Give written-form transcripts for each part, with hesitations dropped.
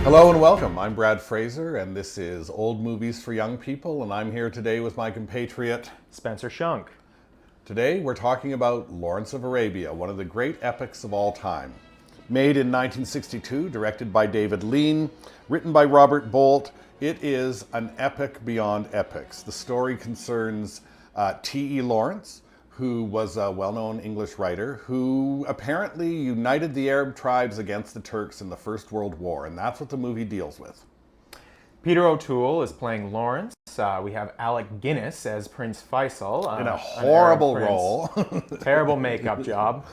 Hello and welcome. I'm Brad Fraser, and this is Old Movies for Young People, and I'm here today with my compatriot Spencer Shunk. Today we're talking about Lawrence of Arabia, one of the great epics of all time. Made in 1962, directed by David Lean, written by Robert Bolt, it is an epic beyond epics. The story concerns T.E. Lawrence, who was a well-known English writer, who apparently united the Arab tribes against the Turks in the First World War, and that's what the movie deals with. Peter O'Toole is playing Lawrence. We have Alec Guinness as Prince Faisal. In a horrible role. Terrible makeup job,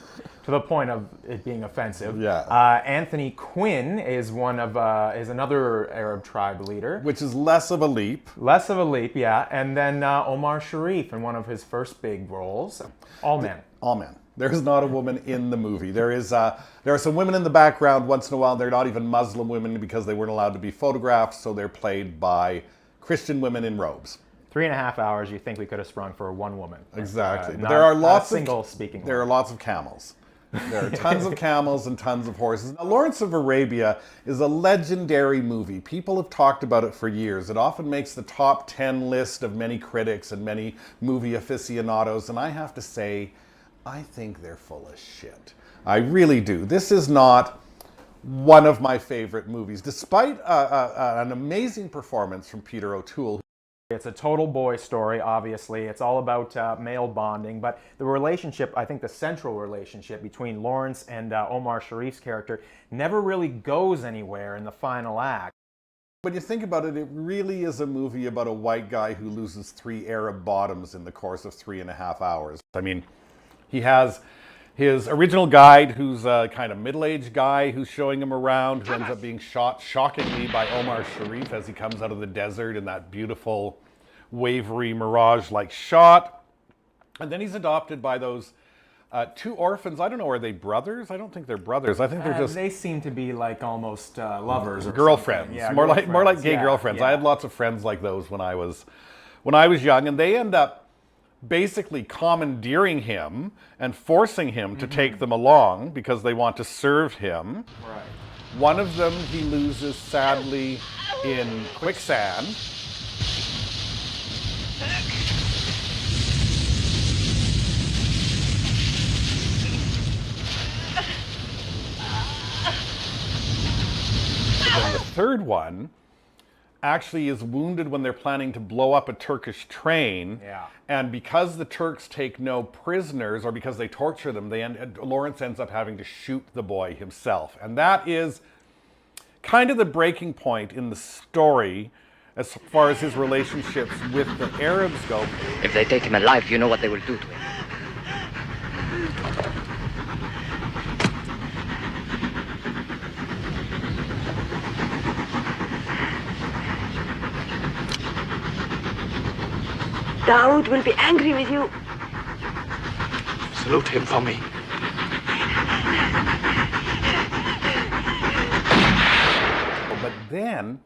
to the point of it being offensive. Yeah. Anthony Quinn is another Arab tribe leader. Which is less of a leap. Less of a leap, yeah. And then Omar Sharif in one of his first big roles. All men. All men. There is not a woman in the movie. There are some women in the background once in a while. They're not even Muslim women because they weren't allowed to be photographed, so they're played by Christian women in robes. 3.5 hours. You think we could have sprung for one woman? Exactly. But there are lots of single speaking. There are lots of camels. There are tons of camels and tons of horses. Now, Lawrence of Arabia is a legendary movie. People have talked about it for years. It often makes the top 10 list of many critics and many movie aficionados, and I have to say, I think they're full of shit. I really do. This is not one of my favorite movies, despite an amazing performance from Peter O'Toole. It's a total boy story, obviously. It's all about male bonding, but the relationship, I think the central relationship between Lawrence and Omar Sharif's character never really goes anywhere in the final act. When you think about it, it really is a movie about a white guy who loses 3 Arab bottoms in the course of 3.5 hours. I mean, he has his original guide, who's a kind of middle-aged guy who's showing him around, who ends up being shot shockingly by Omar Sharif as he comes out of the desert in that beautiful, wavery, mirage-like shot. And then he's adopted by those 2 orphans. I don't know, are they brothers? I don't think they're brothers. I think they're just... They seem to be like almost lovers or girlfriends. Yeah, more like gay girlfriends. Yeah. I had lots of friends like those when I was young, and they end up basically commandeering him and forcing him to take them along because they want to serve him. Right. One of them he loses sadly in quicksand. And then the third one actually is wounded when they're planning to blow up a Turkish train. Yeah. And because the Turks take no prisoners, or because they torture them, Lawrence ends up having to shoot the boy himself. And that is kind of the breaking point in the story as far as his relationships with the Arabs go. If they take him alive, you know what they will do to him. Daoud will be angry with you. Salute him for me. But then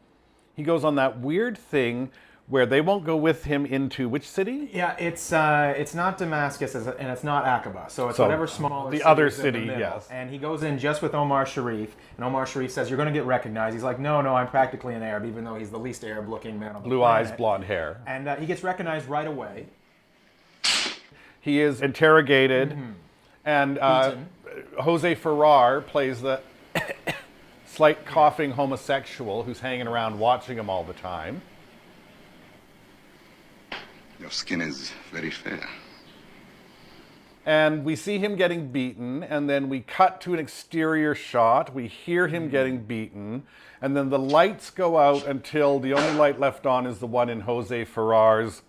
he goes on that weird thing where they won't go with him into which city? Yeah, it's not Damascus and it's not Aqaba, so it's whatever smaller the other is in city, the middle. yes. And he goes in just with Omar Sharif, and Omar Sharif says, "You're going to get recognized." He's like, "No, I'm practically an Arab," even though he's the least Arab-looking man on the Blue planet. eyes, blonde hair. And he gets recognized right away. He is interrogated, and Jose Ferrer plays the slight coughing homosexual who's hanging around watching him all the time. Your skin is very fair. And we see him getting beaten, and then we cut to an exterior shot. We hear him getting beaten, and then the lights go out until the only light left on is the one in Jose Ferrar's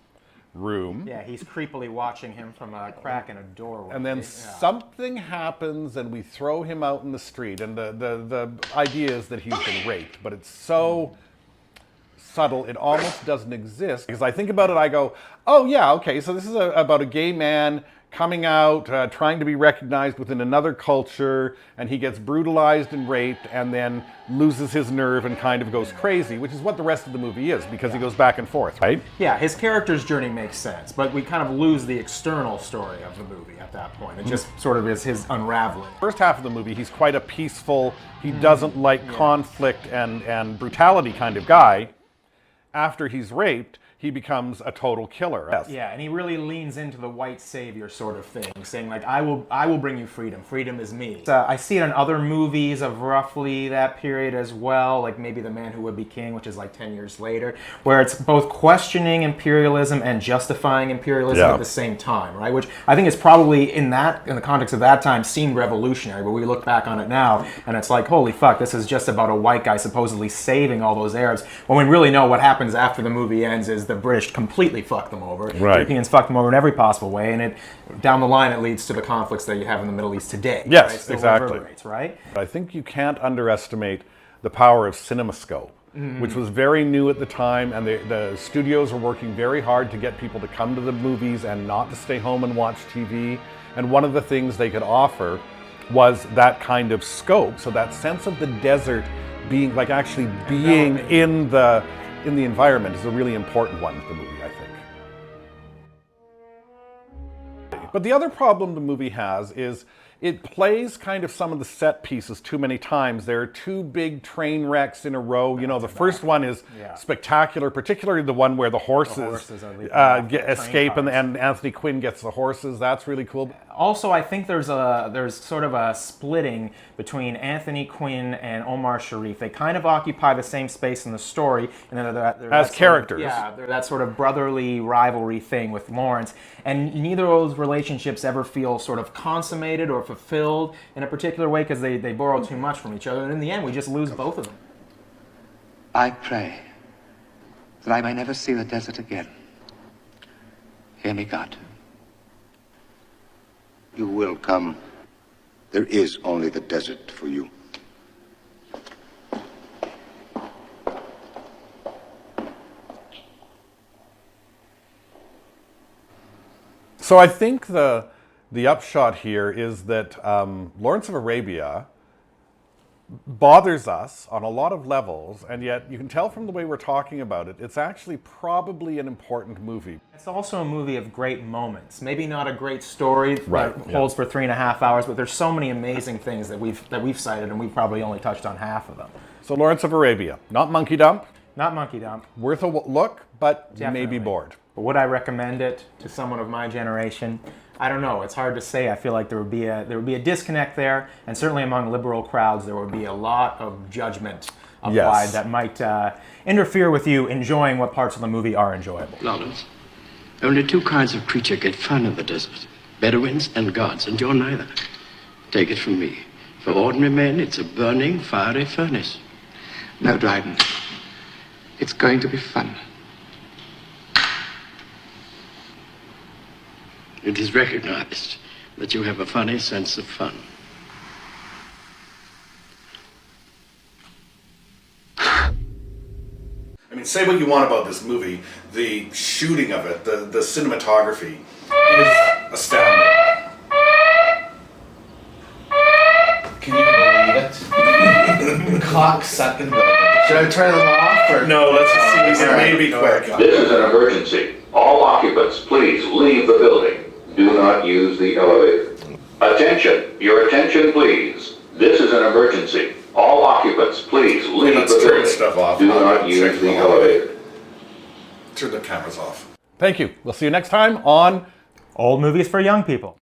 room. Yeah, he's creepily watching him from a crack in a doorway. And then something happens, and we throw him out in the street. And the idea is that he's been raped, but it's so subtle, it almost doesn't exist. Because I think about it, I go, oh yeah, okay, so this is about a gay man coming out, trying to be recognized within another culture, and he gets brutalized and raped and then loses his nerve and kind of goes crazy, which is what the rest of the movie is, because he goes back and forth, right? Yeah, his character's journey makes sense, but we kind of lose the external story of the movie at that point. It just sort of is his unraveling. First half of the movie, he's quite a peaceful, he doesn't like conflict and brutality kind of guy. After he's raped, he becomes a total killer. Yes. Yeah, and he really leans into the white savior sort of thing, saying like, I will bring you freedom. Freedom is me. I see it in other movies of roughly that period as well, like maybe The Man Who Would Be King, which is like 10 years later, where it's both questioning imperialism and justifying imperialism at the same time, right? Which I think is probably in the context of that time seemed revolutionary, but we look back on it now and it's like, holy fuck, this is just about a white guy supposedly saving all those Arabs, when we really know what happens after the movie ends is the British completely fucked them over. Right. Europeans fucked them over in every possible way, and down the line it leads to the conflicts that you have in the Middle East today. Yes, right? Still exactly. reverberates, right? I think you can't underestimate the power of CinemaScope, which was very new at the time, and the studios were working very hard to get people to come to the movies and not to stay home and watch TV. And one of the things they could offer was that kind of scope, so that sense of the desert being like actually being in the environment is a really important one for the movie, I think. But the other problem the movie has is it plays kind of some of the set pieces too many times. There are two big train wrecks in a row. You know, the first one is spectacular, particularly the one where the horses escape and Anthony Quinn gets the horses. That's really cool. Also, I think there's sort of a splitting between Anthony Quinn and Omar Sharif. They kind of occupy the same space in the story, and they're as characters. They're that sort of brotherly rivalry thing with Lawrence, and neither of those relationships ever feel sort of consummated or fulfilled in a particular way because they borrow too much from each other, and in the end we just lose both of them. I pray that I may never see the desert again. Hear me, God. You will come. There is only the desert for you. So I think the upshot here is that Lawrence of Arabia bothers us on a lot of levels, and yet you can tell from the way we're talking about it, it's actually probably an important movie. It's also a movie of great moments. Maybe not a great story that holds for 3.5 hours, but there's so many amazing things that we've cited, and we've probably only touched on half of them. So Lawrence of Arabia, not Monkey Dump. Not Monkey Dump. Worth a look, but Definitely. you may be bored. But would I recommend it to someone of my generation? I don't know. It's hard to say. I feel like there would be a disconnect there, and certainly among liberal crowds, there would be a lot of judgment applied that might interfere with you enjoying what parts of the movie are enjoyable. Lawrence, only two kinds of creature get fun in the desert: Bedouins and gods, and you're neither. Take it from me. For ordinary men, it's a burning, fiery furnace. No, Dryden. It's going to be fun. It is recognized that you have a funny sense of fun. I mean, say what you want about this movie, the shooting of it, the cinematography is astounding. Can you believe it? Cocksucking building. Should I turn them off? Or? No, let's just see. It may be quick. This is an emergency. All occupants, please leave the building. Do not use the elevator. Attention. Your attention, please. This is an emergency. All occupants, please leave the building. Stuff off. Do not use the elevator. Turn the cameras off. Thank you. We'll see you next time on Old Movies for Young People.